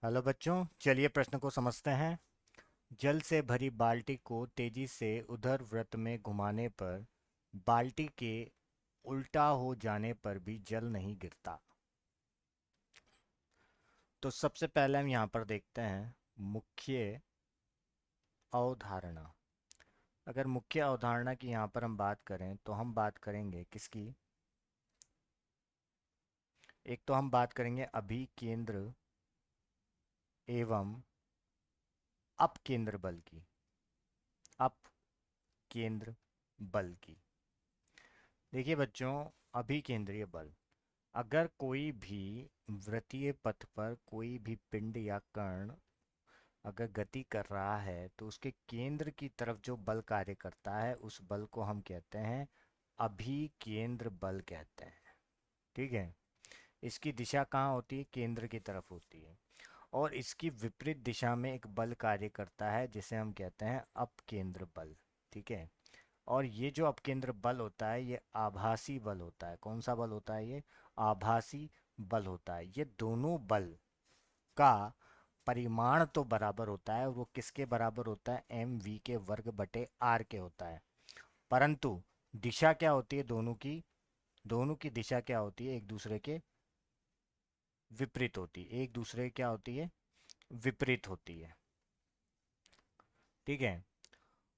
Hello बच्चों, चलिए प्रश्न को समझते हैं। जल से भरी बाल्टी को तेजी से उधर वृत्त में घुमाने पर बाल्टी के उल्टा हो जाने पर भी जल नहीं गिरता। तो सबसे पहले हम यहाँ पर देखते हैं मुख्य अवधारणा। अगर मुख्य अवधारणा की यहाँ पर हम बात करें तो हम बात करेंगे किसकी। एक तो हम बात करेंगे अभिकेंद्र एवं अपकेंद्र बल की। अपकेंद्र बल की, देखिए बच्चों, अभिकेंद्रीय बल, अगर कोई भी वृत्तीय पथ पर कोई भी पिंड या कण अगर गति कर रहा है तो उसके केंद्र की तरफ जो बल कार्य करता है उस बल को हम कहते हैं अभिकेंद्र बल कहते हैं। ठीक है। इसकी दिशा कहाँ होती है? केंद्र की तरफ होती है। और इसकी विपरीत दिशा में एक बल कार्य करता है जिसे हम कहते हैं अपकेंद्र बल। ठीक है। और ये जो अपकेंद्र बल होता है ये आभासी बल होता है। कौन सा बल होता है ये? आभासी बल होता है। ये दोनों बल का परिमाण तो बराबर होता है, वो किसके बराबर होता है? एम वी के वर्ग बटे आर के होता है। परंतु दिशा क्या होती है दोनों की? दोनों की दिशा क्या होती है? एक दूसरे के विपरीत होती है। एक दूसरे क्या होती है? विपरीत होती है। ठीक है।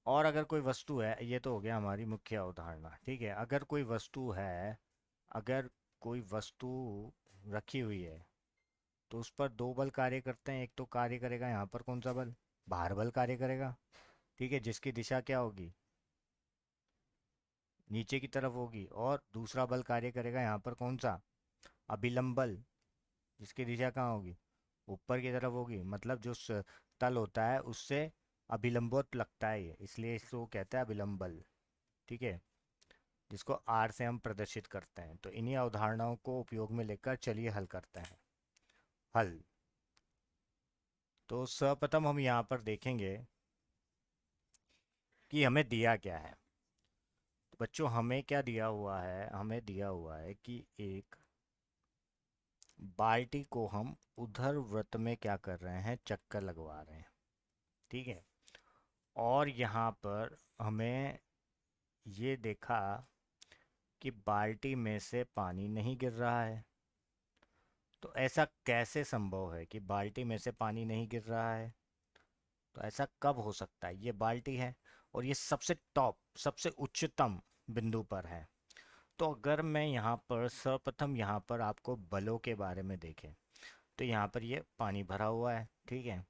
और अगर कोई वस्तु है, ये तो हो गया हमारी मुख्य अवधारणा। ठीक है। अगर कोई वस्तु है, अगर कोई वस्तु रखी हुई है तो उस पर दो बल कार्य करते हैं। एक तो कार्य करेगा यहाँ पर कौन सा बल? भार बल कार्य करेगा। ठीक है, जिसकी दिशा क्या होगी? नीचे की तरफ होगी। और दूसरा बल कार्य करेगा यहाँ पर कौन सा? अभिलंब बल, जिसकी दिशा कहाँ होगी? ऊपर की तरफ होगी। मतलब जो तल होता है उससे अभिलंबवत लगता है ये, इसलिए इसको कहते हैं अभिलंब बल। ठीक है। जिसको आर से हम प्रदर्शित करते हैं। तो इन्हीं अवधारणाओं को उपयोग में लेकर चलिए हल करते हैं। हल। तो सर्वप्रथम हम यहाँ पर देखेंगे कि हमें दिया क्या है। तो बच्चों, हमें क्या दिया हुआ है? हमें दिया हुआ है कि एक बाल्टी को हम उधर वृत्त में क्या कर रहे हैं? चक्कर लगवा रहे हैं। ठीक है। और यहाँ पर हमें ये देखा कि बाल्टी में से पानी नहीं गिर रहा है। तो ऐसा कैसे संभव है कि बाल्टी में से पानी नहीं गिर रहा है? तो ऐसा कब हो सकता है? ये बाल्टी है और ये सबसे टॉप, सबसे उच्चतम बिंदु पर है। तो अगर मैं यहाँ पर सर्वप्रथम यहाँ पर आपको बलों के बारे में देखें तो यहाँ पर ये पानी भरा हुआ है। ठीक है।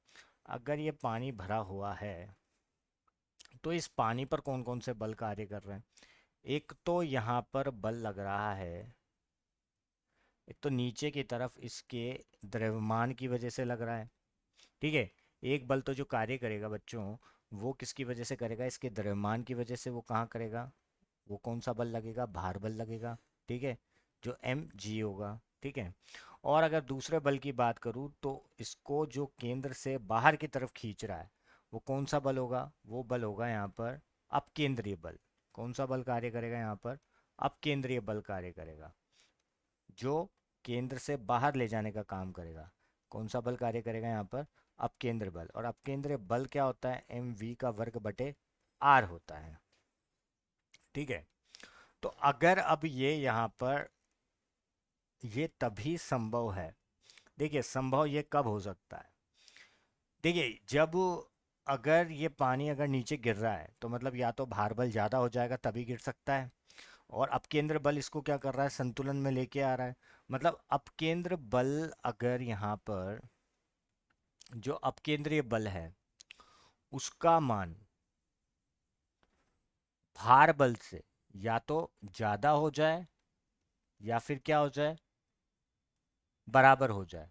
अगर ये पानी भरा हुआ है तो इस पानी पर कौन कौन से बल कार्य कर रहे हैं? एक तो यहाँ पर बल लग रहा है, एक तो नीचे की तरफ इसके द्रव्यमान की वजह से लग रहा है। ठीक है। एक बल तो जो कार्य करेगा बच्चों, वो किसकी वजह से करेगा? इसके द्रव्यमान की वजह से। वो कहाँ करेगा? वो कौन सा बल लगेगा? भार बल लगेगा। ठीक है। जो एम जी होगा। ठीक है। और अगर दूसरे बल की बात करूँ तो इसको जो केंद्र से बाहर की तरफ खींच रहा है वो कौन सा बल होगा? वो बल होगा यहाँ पर अपकेंद्रीय बल। कौन सा बल कार्य करेगा यहाँ पर? अपकेंद्रीय बल कार्य करेगा, जो केंद्र से बाहर ले जाने का काम करेगा। कौन सा बल कार्य करेगा यहाँ पर? अपकेंद्र बल। और अपकेंद्रीय बल क्या होता है? एम वी का वर्ग बटे आर होता है। ठीक है। तो अगर अब ये यहाँ पर ये तभी संभव है। देखिए, संभव ये कब हो सकता है? देखिए, जब अगर ये पानी अगर नीचे गिर रहा है तो मतलब या तो भार बल ज़्यादा हो जाएगा तभी गिर सकता है। और अपकेंद्र बल इसको क्या कर रहा है? संतुलन में लेके आ रहा है। मतलब अपकेंद्र बल अगर यहाँ पर जो अपकेंद्रीय बल है उसका मान भार बल से या तो ज़्यादा हो जाए या फिर क्या हो जाए? बराबर हो जाए,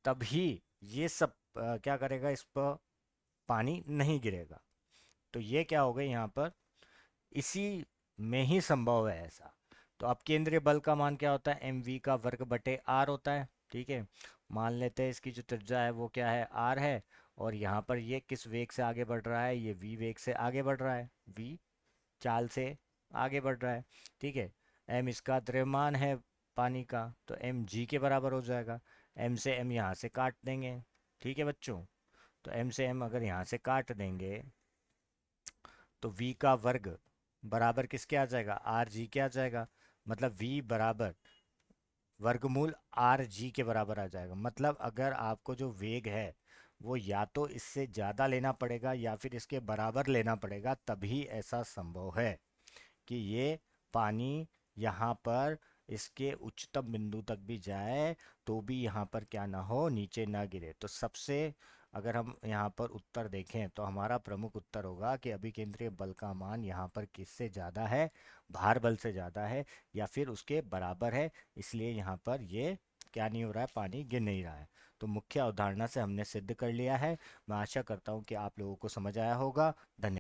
तभी ये सब क्या करेगा? इस पर पानी नहीं गिरेगा। तो ये क्या हो गया यहाँ पर? इसी में ही संभव है ऐसा। तो अब केंद्रीय बल का मान क्या होता है? एम वी का वर्ग बटे आर होता है। ठीक है। मान लेते हैं इसकी जो त्रिज्या है वो क्या है? आर है। और यहाँ पर ये किस वेग से आगे बढ़ रहा है? ये वी वेग से आगे बढ़ रहा है। वी चाल से आगे बढ़ रहा है। ठीक है। एम इसका द्रव्यमान है पानी का, तो एम जी के बराबर हो जाएगा। एम से एम यहाँ से काट देंगे। ठीक है बच्चों। तो m से m अगर यहाँ से काट देंगे तो v का वर्ग बराबर किसके आ जाएगा, आर जी के आ जाएगा। मतलब v बराबर वर्गमूल आर जी के बराबर आ जाएगा। मतलब अगर आपको जो वेग है वो या तो इससे ज़्यादा लेना पड़ेगा या फिर इसके बराबर लेना पड़ेगा, तभी ऐसा संभव है कि ये पानी यहाँ पर इसके उच्चतम बिंदु तक भी जाए तो भी यहाँ पर क्या ना हो, नीचे ना गिरे। तो सबसे, अगर हम यहाँ पर उत्तर देखें तो हमारा प्रमुख उत्तर होगा कि अभिकेंद्रीय बल का मान यहाँ पर किससे ज़्यादा है, भार बल से ज़्यादा है या फिर उसके बराबर है। इसलिए यहाँ पर ये क्या नहीं हो रहा है, पानी गिर नहीं रहा है। तो मुख्य अवधारणा से हमने सिद्ध कर लिया है। मैं आशा करता हूँ कि आप लोगों को समझ आया होगा। धन्यवाद।